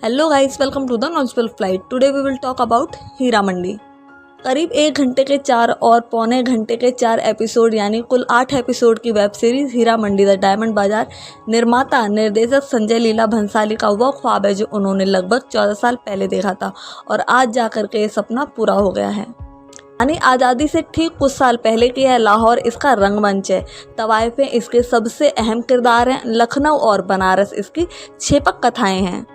Hello guys, welcome to the नॉनस्पेल flight. Today we will talk about Heera Mandi. करीब 1 घंटे के 4 और पौने घंटे के 4 एपिसोड यानी कुल 8 एपिसोड की web series Heera Mandi the diamond Bazaar निर्माता निर्देशक संजय लीला भंसाली का वो ख्वाब है जो उन्होंने लगभग 14 साल पहले देखा था और आज जाकर के ये सपना पूरा हो गया है। यानी आज़ादी से ठीक कुछ साल पहले की है लाहौर इसका रंगमंच है। तवाइफ में इसके सबसे अहम किरदार हैं, लखनऊ और बनारस इसकी छेपक कथाएं हैं।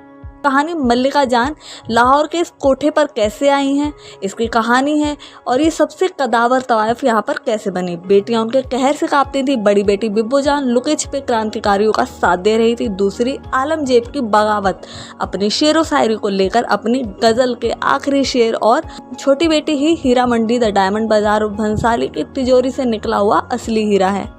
कहानी मल्लिका जान लाहौर के इस कोठे पर कैसे आई हैं, इसकी कहानी है। और ये सबसे कदावर तवाइफ यहाँ पर कैसे बनी। बेटियां उनके कहर से कांपती थी। बड़ी बेटी बिब्बो जान लुके छिपे क्रांतिकारियों का साथ दे रही थी। दूसरी आलमजेब की बगावत अपनी शेरो शायरी को लेकर अपनी गज़ल के आखिरी शेर। और छोटी बेटी ही हीरा मंडी द डायमंड बाजार भंसाली की तिजोरी से निकला हुआ असली हीरा है।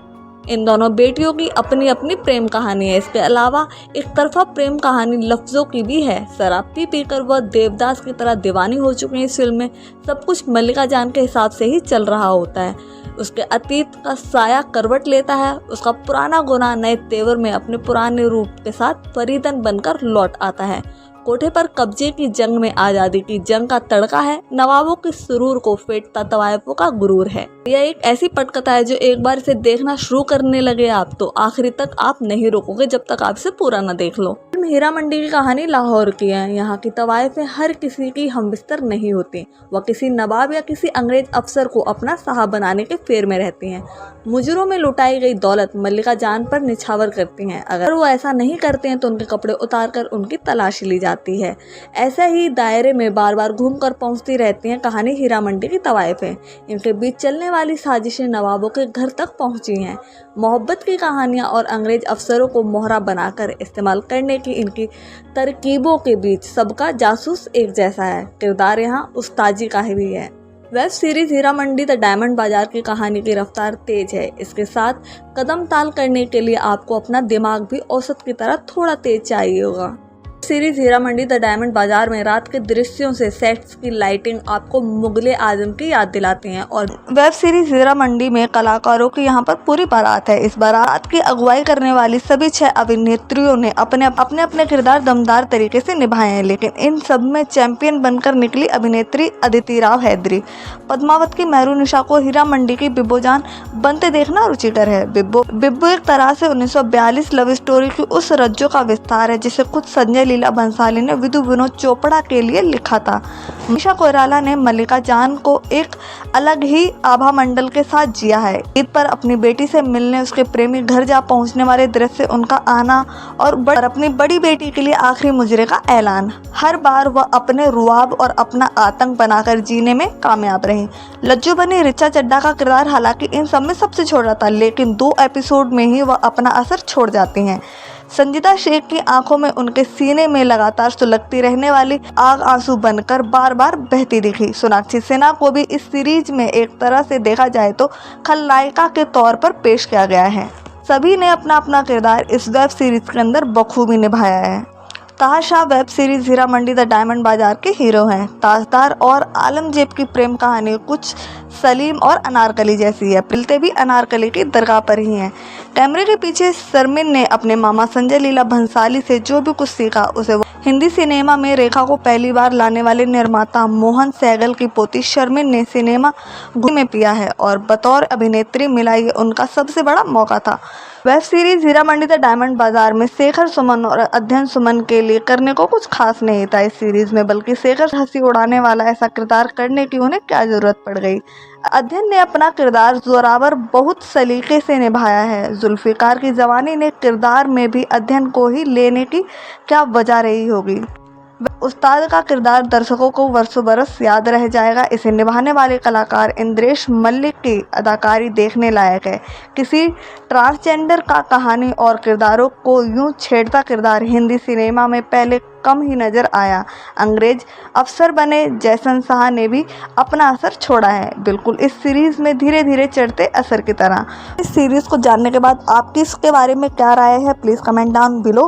इन दोनों बेटियों की अपनी अपनी प्रेम कहानी है। इसके अलावा एक तरफा प्रेम कहानी लफ्ज़ों की भी है। शराब पी पीकर वह देवदास की तरह दीवानी हो चुकी है। इस फिल्म में सब कुछ मल्लिका जान के हिसाब से ही चल रहा होता है। उसके अतीत का साया करवट लेता है। उसका पुराना गुनाह नए तेवर में अपने पुराने रूप के साथ फरीदन बनकर लौट आता है। कोठे पर कब्जे की जंग में आज़ादी की जंग का तड़का है। नवाबों के सुरूर को फेंटता तवाइफों का गुरूर है। यह एक ऐसी पटकथा है जो एक बार इसे देखना शुरू करने लगे आप तो आखिरी तक आप नहीं रोकोगे जब तक आप इसे पूरा न देख लो। हीरा मंडी की कहानी लाहौर की है। यहाँ की तवाइफें हर किसी की हमबिस्तर नहीं होती। वह किसी नवाब या किसी अंग्रेज अफसर को अपना साहब बनाने के फेर में रहती हैं। मुजरों में लुटाई गई दौलत मल्लिका जान पर निछावर करती हैं। अगर वो ऐसा नहीं करते हैं तो उनके कपड़े उतार कर उनकी तलाशी ली जाती है। ऐसा ही दायरे में बार बार घूम कर पहुँचती रहती हैं कहानी हीरा मंडी की तवाइफें। इनके बीच चलने वाली साजिशें नवाबों के घर तक पहुँची हैं। मोहब्बत की कहानियाँ और अंग्रेज अफसरों को मोहरा बनाकर इस्तेमाल करने की इनकी तरकीबों के बीच सबका जासूस एक जैसा है। किरदार यहाँ उस्ताजी का भी है। Web series Heera Mandi the diamond Bazaar की कहानी की रफ्तार तेज है। इसके साथ कदम ताल करने के लिए आपको अपना दिमाग भी औसत की तरह थोड़ा तेज चाहिए होगा। Series Heera Mandi the diamond Bazaar में रात के दृश्यों से सेट्स की लाइटिंग आपको मुगले आजम की याद दिलाती हैं। और वेब सीरीज हीरा मंडी में कलाकारों की यहाँ पर पूरी बारात है। इस बारात की अगुवाई करने वाली सभी 6 अभिनेत्रियों ने अपने अपने किरदार दमदार तरीके से निभाए हैं। लेकिन इन सब में चैंपियन बनकर निकली अभिनेत्री अदिति राव हैदरी। पद्मावत की मेहरुनिशा को हीरा मंडी की बिब्बो जान बनते देखना रुचिकर है। बिब्बो एक तरह से 1942 लव स्टोरी की उस रज्जो का विस्तार है जिसे खुद संजय लीला भंसाली ने विधु विनोद चोपड़ा के लिए लिखा था। मनीषा कोइराला ने मल्लिका जान को एक अलग ही आभा मंडल के साथ जिया है। ईद पर अपनी बेटी से मिलने उसके प्रेमी घर जा पहुंचने वाले दृश्य, उनका आना और अपनी बड़ी बेटी के लिए आखिरी मुजरे का ऐलान। हर बार वह अपने रुआब और अपना आतंक बनाकर जीने में कामयाब रही। लज्जू बनी रिचा चड्ढा का किरदार हालांकि इन सब में सबसे छोटा था, लेकिन 2 एपिसोड में ही वह अपना असर छोड़ जाती हैं। संजीदा शेख की आंखों में उनके सीने में लगातार सुलगती रहने वाली आग आंसू बनकर बार बार बहती दिखी। सोनाक्षी सिन्हा को भी इस सीरीज में एक तरह से देखा जाए तो खलनायिका के तौर पर पेश किया गया है। सभी ने अपना अपना किरदार इस वेब सीरीज के अंदर बखूबी निभाया है। Taha Shah web series Heera Mandi the diamond Bazaar के हीरो हैं। ताजदार और आलमजेब की प्रेम कहानी कुछ सलीम और अनारकली जैसी है। मिलते भी अनारकली की दरगाह पर ही हैं। कैमरे के पीछे शर्मिन ने अपने मामा संजय लीला भंसाली से जो भी कुछ सीखा उसे हिंदी सिनेमा में रेखा को पहली बार लाने वाले निर्माता मोहन सहगल की पोती शर्मिन ने सिनेमा में पिया है और बतौर अभिनेत्री मिला ये उनका सबसे बड़ा मौका था। Web series Heera Mandi the diamond Bazaar में शेखर सुमन और अध्ययन सुमन के लिए करने को कुछ खास नहीं था इस सीरीज में, बल्कि शेखर हंसी उड़ाने वाला ऐसा किरदार करने की उन्हें क्या जरूरत पड़ गई। अध्ययन ने अपना किरदार जोरावर बहुत सलीके से निभाया है। जुल्फिकार की जवानी ने किरदार में भी अध्ययन को ही लेने की क्या वजह रही होगी। उस्ताद का किरदार दर्शकों को वर्षों बरस याद रह जाएगा। इसे निभाने वाले कलाकार इंद्रेश मल्लिक की अदाकारी देखने लायक है। किसी ट्रांसजेंडर का कहानी और किरदारों को यूं छेड़ता किरदार हिंदी सिनेमा में पहले कम ही नजर आया। अंग्रेज अफसर बने जैसन साहा ने भी अपना असर छोड़ा है, बिल्कुल इस सीरीज में धीरे धीरे चढ़ते असर की तरह। इस सीरीज को जानने के बाद आपकी इसके बारे में क्या राय है, प्लीज़ कमेंट डाउन बिलो।